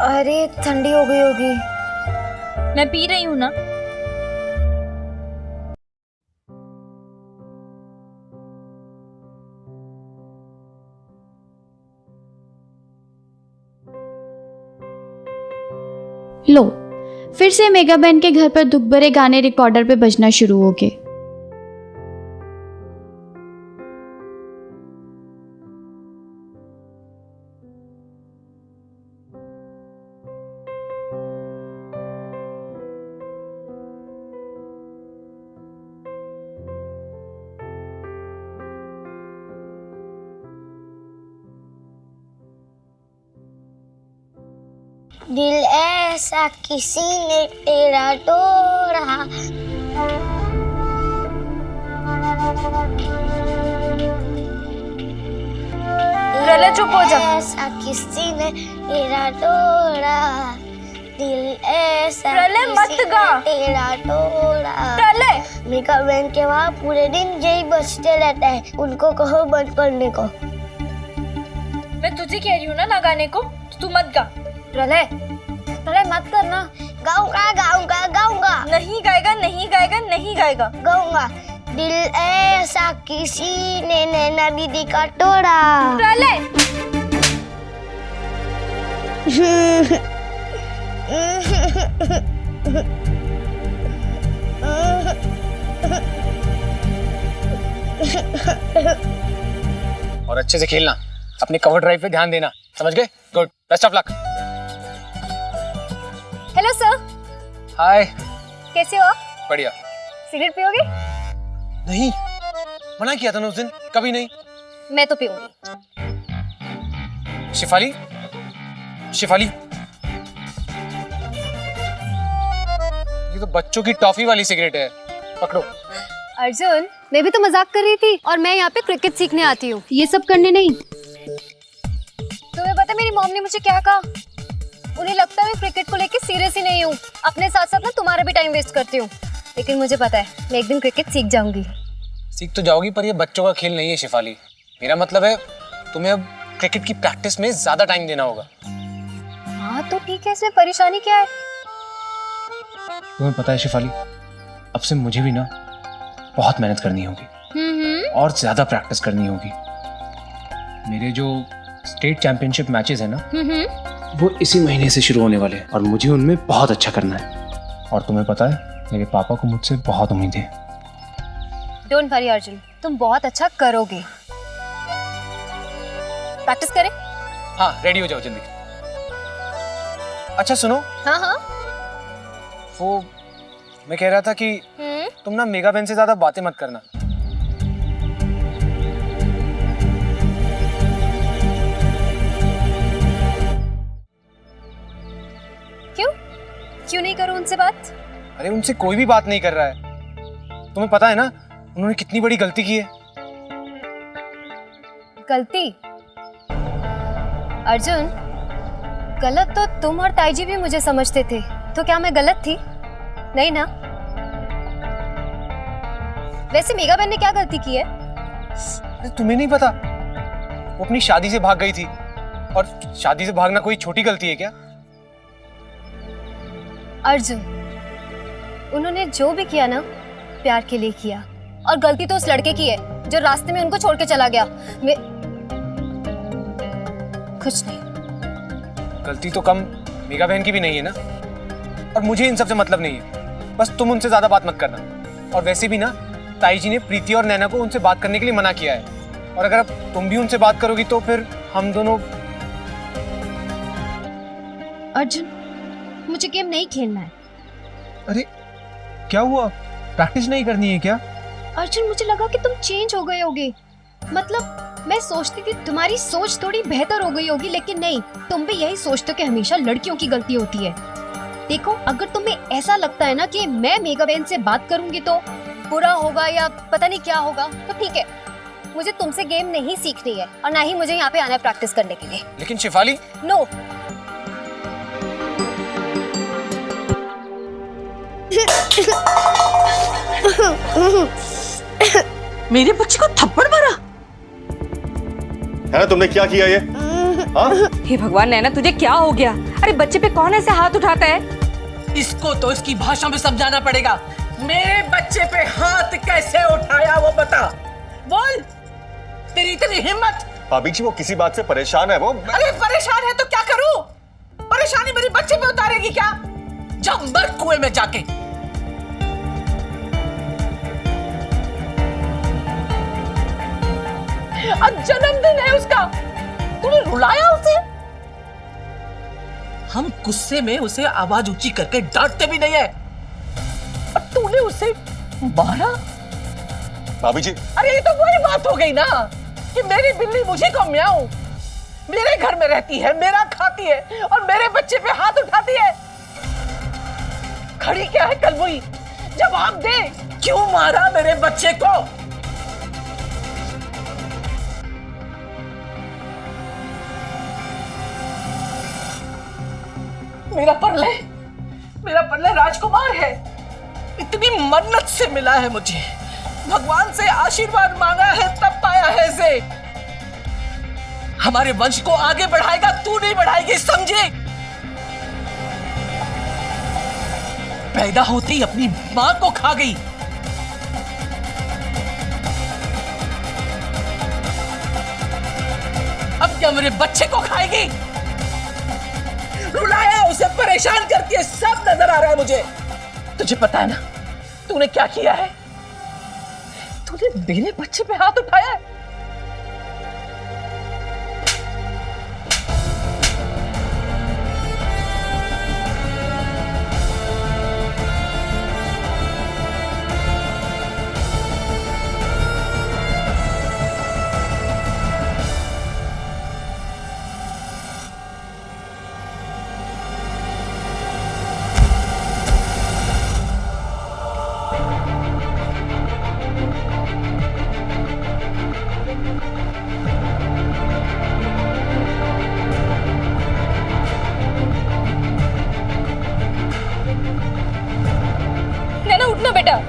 अरे ठंडी हो गई होगी। मैं पी रही हूँ ना। लो, फिर से मेगा बहन के घर पर दुख भरे गाने रिकॉर्डर पे बजना शुरू हो गए। दिल ऐसा किसी ने तेरा तोड़ा। चुप हो जा। ऐसा किसी ने तेरा तोड़ा, दिल ऐसा प्रलय मत गा। तेरा तोड़ा। प्रलय, मेगा बहन के वहाँ पूरे दिन यही बजते रहता है, उनको कहो बंद करने को। मैं तुझे कह रही हूँ ना गाने को, तू मत गा। प्रलय, प्रलय मत करना। गाऊंगा गाऊंगा गाऊंगा। नहीं गाएगा, नहीं गाएगा, नहीं गाएगा। गाऊंगा। दिल ऐसा किसी ने नैना दीदी का तोड़ा। प्रलय, और अच्छे से खेलना, अपनी कवर ड्राइव पे ध्यान देना, समझ गए? Good, best of luck. Hello sir. Hi. कैसे हो? बढ़िया। सिगरेट पियोगे? नहीं, मना किया था ना उस दिन, कभी नहीं। मैं तो पीऊंगी। शिफाली, शिफाली, ये तो बच्चों की टॉफी वाली सिगरेट है, पकड़ो। अर्जुन, मैं भी तो मजाक कर रही थी, और मैं यहाँ पे क्रिकेट सीखने आती हूँ, ये सब करने नहीं। तुम्हें पता मेरी मॉम ने मुझे क्या कहा? उन्हें लगता है मैं क्रिकेट को लेके सीरियस ही नहीं हूँ। अपने साथ साथ ना तुम्हारा भी टाइम वेस्ट करती हूँ, लेकिन मुझे पता है मैं एक दिन क्रिकेट सीख जाऊंगी। सीख तो जाओगी, पर ये बच्चों का खेल नहीं है शिफाली। मेरा मतलब है तुम्हें अब क्रिकेट की प्रैक्टिस में ज्यादा टाइम देना होगा। हाँ तो ठीक है, इसमें परेशानी क्या है? तुम्हें पता है शिफाली, अब से मुझे भी ना बहुत मेहनत करनी होगी और ज्यादा प्रैक्टिस करनी होगी। मेरे जो स्टेट चैंपियनशिप मैचेस है ना, वो इसी महीने से शुरू होने वाले हैं और मुझे उनमें बहुत अच्छा करना है। और तुम्हें पता है मेरे पापा को मुझसे बहुत उम्मीद है। डोंट वरी अर्जुन, तुम बहुत अच्छा करोगे। प्रैक्टिस करें? हाँ, रेडी हो जाओ जल्दी। अच्छा सुनो। हाँ हाँ। वो मैं कह रहा था कि तुम ना मेगा बहन से ज्यादा बातें मत करना। क्यों नहीं करूं उनसे बात? अरे उनसे कोई भी बात नहीं कर रहा है। तुम्हें पता है ना उन्होंने कितनी बड़ी गलती की है। गलती? अर्जुन, गलत तो तुम और ताईजी भी मुझे समझते थे, तो क्या मैं गलत थी? नहीं ना? वैसे मेगा बहन ने क्या गलती की है? अरे तुम्हें नहीं पता, वो अपनी शादी से भाग गई थी। और शादी से भागना कोई छोटी गलती है क्या? अर्जुन, उन्होंने जो भी किया ना प्यार के लिए किया, और गलती तो उस लड़के की है जो रास्ते में उनको छोड़ के चला गया। कुछ नहीं। गलती तो कम मेगा बहन की भी नहीं है ना। और मुझे इन सब से मतलब नहीं है, बस तुम उनसे ज्यादा बात मत करना। और वैसे भी ना ताई जी ने प्रीति और नैना को उनसे बात करने के लिए मना किया है। और अगर अब तुम भी उनसे बात करोगी तो फिर हम दोनों। अर्जुन, मुझे गेम नहीं खेलना है। अरे क्या हुआ, प्रैक्टिस नहीं करनी है क्या? अर्जुन, मुझे लगा कि तुम चेंज हो गए होगे। मतलब मैं सोचती थी तुम्हारी सोच थोड़ी बेहतर हो गई होगी, लेकिन नहीं, तुम भी यही सोचते हो कि हमेशा लड़कियों की गलती होती है। देखो, अगर तुम्हें ऐसा लगता है ना कि मैं मेगा बहन से बात करूंगी तो बुरा होगा या पता नहीं क्या होगा, तो ठीक है, मुझे तुमसे गेम नहीं सीखनी है और ना ही मुझे यहाँ पे आना है प्रैक्टिस करने के लिए। लेकिन शिफाली। नो। मेरे बच्चे को थप्पड़ मारा है ना? तुमने क्या किया ये? हे भगवान नैना, तुझे क्या हो गया? अरे बच्चे पे कौन ऐसे हाथ उठाता है? इसको तो इसकी भाषा में समझाना पड़ेगा। मेरे बच्चे पे हाथ कैसे उठाया वो बता। बोल, तेरी इतनी हिम्मत। भाभी जी वो किसी बात से परेशान है। वो अरे परेशान है तो क्या करूं? परेशानी मेरे बच्चे पे उतारेगी क्या? जा मर कुएं में जाके। आज जन्मदिन है उसका, तूने रुलाया उसे? हम गुस्से में उसे आवाज ऊंची करके डांटते भी नहीं है, और तूने उसे मारा। भाभी जी। अरे ये तो वही बात हो गई ना कि मेरी बिल्ली मुझे को म्याऊं, मेरे घर में रहती है, मेरा खाती है और मेरे बच्चे पे हाथ उठाती है। खड़ी क्या है कलबुई? जवाब दे, क्यों मारा मेरे बच्चे को? मेरा परले राजकुमार है। इतनी मन्नत से मिला है मुझे, भगवान से आशीर्वाद मांगा है तब पाया है इसे। हमारे वंश को आगे बढ़ाएगा, तू नहीं बढ़ाएगी, समझे? पैदा होते ही अपनी मां को खा गई। अब क्या मेरे बच्चे को खाएगी? रुलाया, उसे परेशान करती है, सब नजर आ रहा है मुझे। तुझे पता है ना तूने क्या किया है? तूने मेरे बच्चे पे हाथ उठाया है।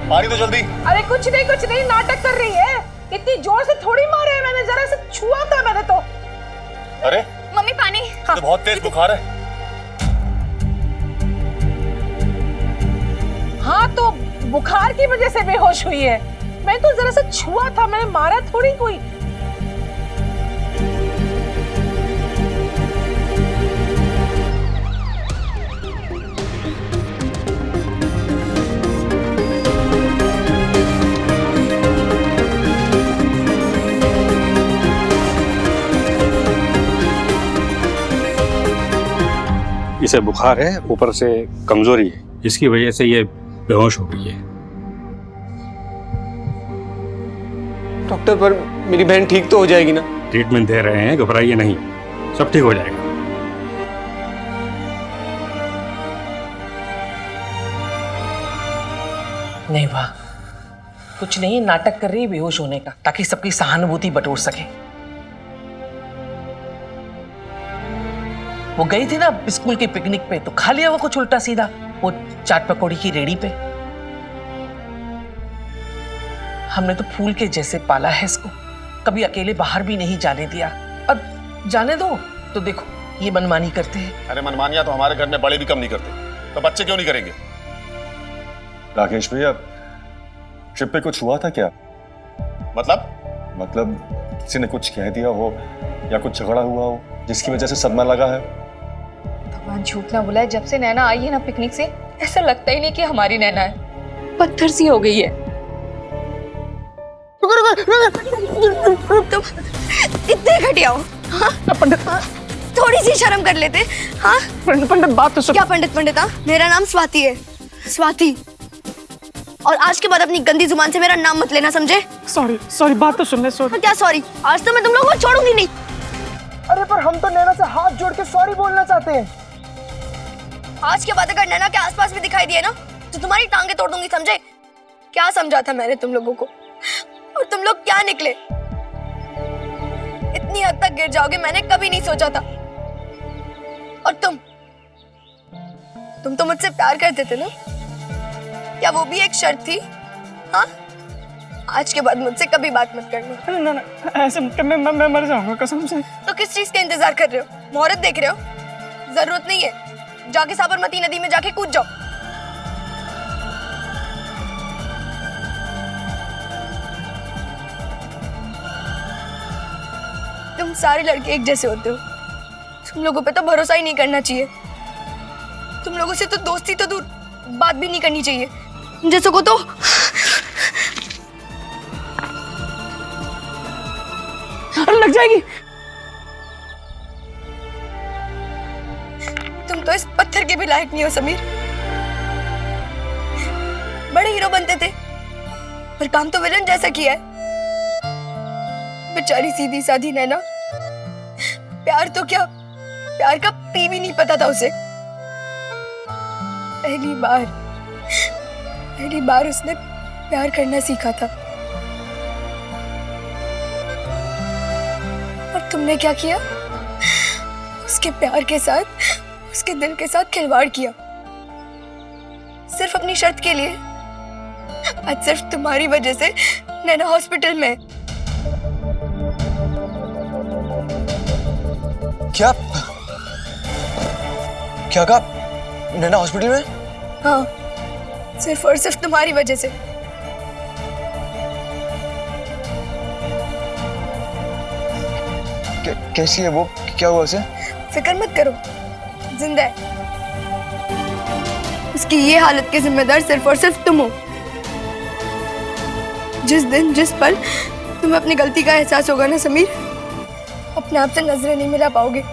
पानी तो जल्दी। अरे कुछ नहीं नाटक कर रही है। इतनी जोर से थोड़ी मारे है मैंने, जरा से छुआ था मैंने तो। अरे मम्मी पानी। तो बहुत तेज बुखार है। हाँ तो बुखार की वजह से बेहोश हुई है। मैं तो जरा सा छुआ था, मैंने मारा थोड़ी कोई। इसे बुखार है, ऊपर से कमजोरी है, इसकी वजह से ये बेहोश हो गई है। डॉक्टर, पर मेरी बहन ठीक तो हो जाएगी ना? ट्रीटमेंट दे रहे हैं, घबराइए नहीं, सब ठीक हो जाएगा। नहीं वाह, कुछ नहीं, नाटक कर रही है बेहोश होने का, ताकि सबकी सहानुभूति बटोर सके। वो गई थी ना स्कूल के पिकनिक पे, तो खा लिया वो कुछ उल्टा सीधा, वो चाट पकौड़ी की रेडी पे। हमने तो फूल के जैसे पाला है इसको, कभी अकेले बाहर भी नहीं जाने दिया। अब जाने दो तो देखो ये मनमानी करते हैं। अरे मनमानियां तो हमारे घर में बड़े भी कम नहीं करते, तो बच्चे क्यों नहीं करेंगे? राकेश भैया, शिप पे कुछ हुआ था क्या? मतलब किसी ने कुछ कह दिया हो या कुछ झगड़ा हुआ हो जिसकी वजह से सदमा लगा है? भगवान झूठ ना बुलाए, जब से नैना आई है ना पिकनिक से, ऐसा लगता ही नहीं कि हमारी नैना है, पत्थर सी हो गई है। तुम इतने घटिया हो? हाँ? पंडित, थोड़ी सी शर्म कर लेते। हाँ पंडित बात तो सुन। क्या पंडित? हाँ, मेरा नाम स्वाति है, स्वाति। और आज के बाद अपनी गंदी जुबान से मेरा नाम मत लेना, समझे? सॉरी बात तो सुन ले। सॉरी। क्या सॉरी? आज तो मैं तुम लोगों को छोड़ूंगी नहीं। अरे पर हम तो नैना से हाथ जोड़ के सॉरी बोलना चाहते हैं। आज के बाद अगर नैना के आसपास भी दिखाई दिए ना तो तुम्हारी टांगे तोड़ दूंगी, समझे? क्या समझा था मैंने तुम लोगों को, और तुम लोग क्या निकले? इतनी हद तक गिर जाओगे मैंने कभी नहीं सोचा था। और तुम तो मुझसे प्यार करते थे ना? क्या वो भी एक शर्त थी? हाँ, आज के बाद मुझसे कभी बात मत करना। ना, ऐसे मैं मर जाऊंगा कसम से। तो किस चीज का इंतजार कर रहे हो? मुहूर्त देख रहे हो? जरूरत नहीं है, जाके साबरमती नदी में जाके कूद जाओ। तुम सारे लड़के एक जैसे होते हो, तुम लोगों पे तो भरोसा ही नहीं करना चाहिए। तुम लोगों से तो दोस्ती तो दूर, बात भी नहीं करनी चाहिए। जैसे को तो लग जाएगी। तुम तो इस पत्थर के भी लायक नहीं हो समीर। बड़े हीरो बनते थे, पर काम तो विलन जैसा किया है। बेचारी सीधी साधी नैना, प्यार तो क्या, प्यार का पी भी नहीं पता था उसे। पहली बार उसने प्यार करना सीखा था। और तुमने क्या किया? उसके प्यार के साथ, उसके दिल के साथ खिलवाड़ किया, सिर्फ अपनी शर्त के लिए। आज सिर्फ तुम्हारी वजह से नैना हॉस्पिटल में। क्या कहा? नैना हॉस्पिटल में? हाँ, सिर्फ और सिर्फ तुम्हारी वजह से। कैसी है वो? क्या हुआ उसे? फिक्र मत करो, जिंदा है। उसकी ये हालत के जिम्मेदार सिर्फ और सिर्फ तुम हो। जिस दिन, जिस पल तुम्हें अपनी गलती का एहसास होगा ना समीर, अपने आप से नजरें नहीं मिला पाओगे,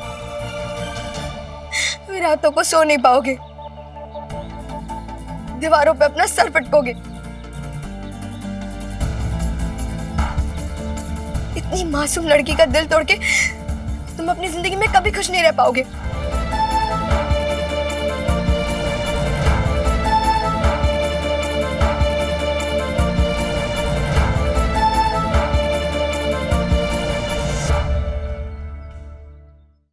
रातों को सो नहीं पाओगे, दीवारों पे अपना सर पटकोगे। इतनी मासूम लड़की का दिल तोड़ के तुम अपनी जिंदगी में कभी खुश नहीं रह पाओगे।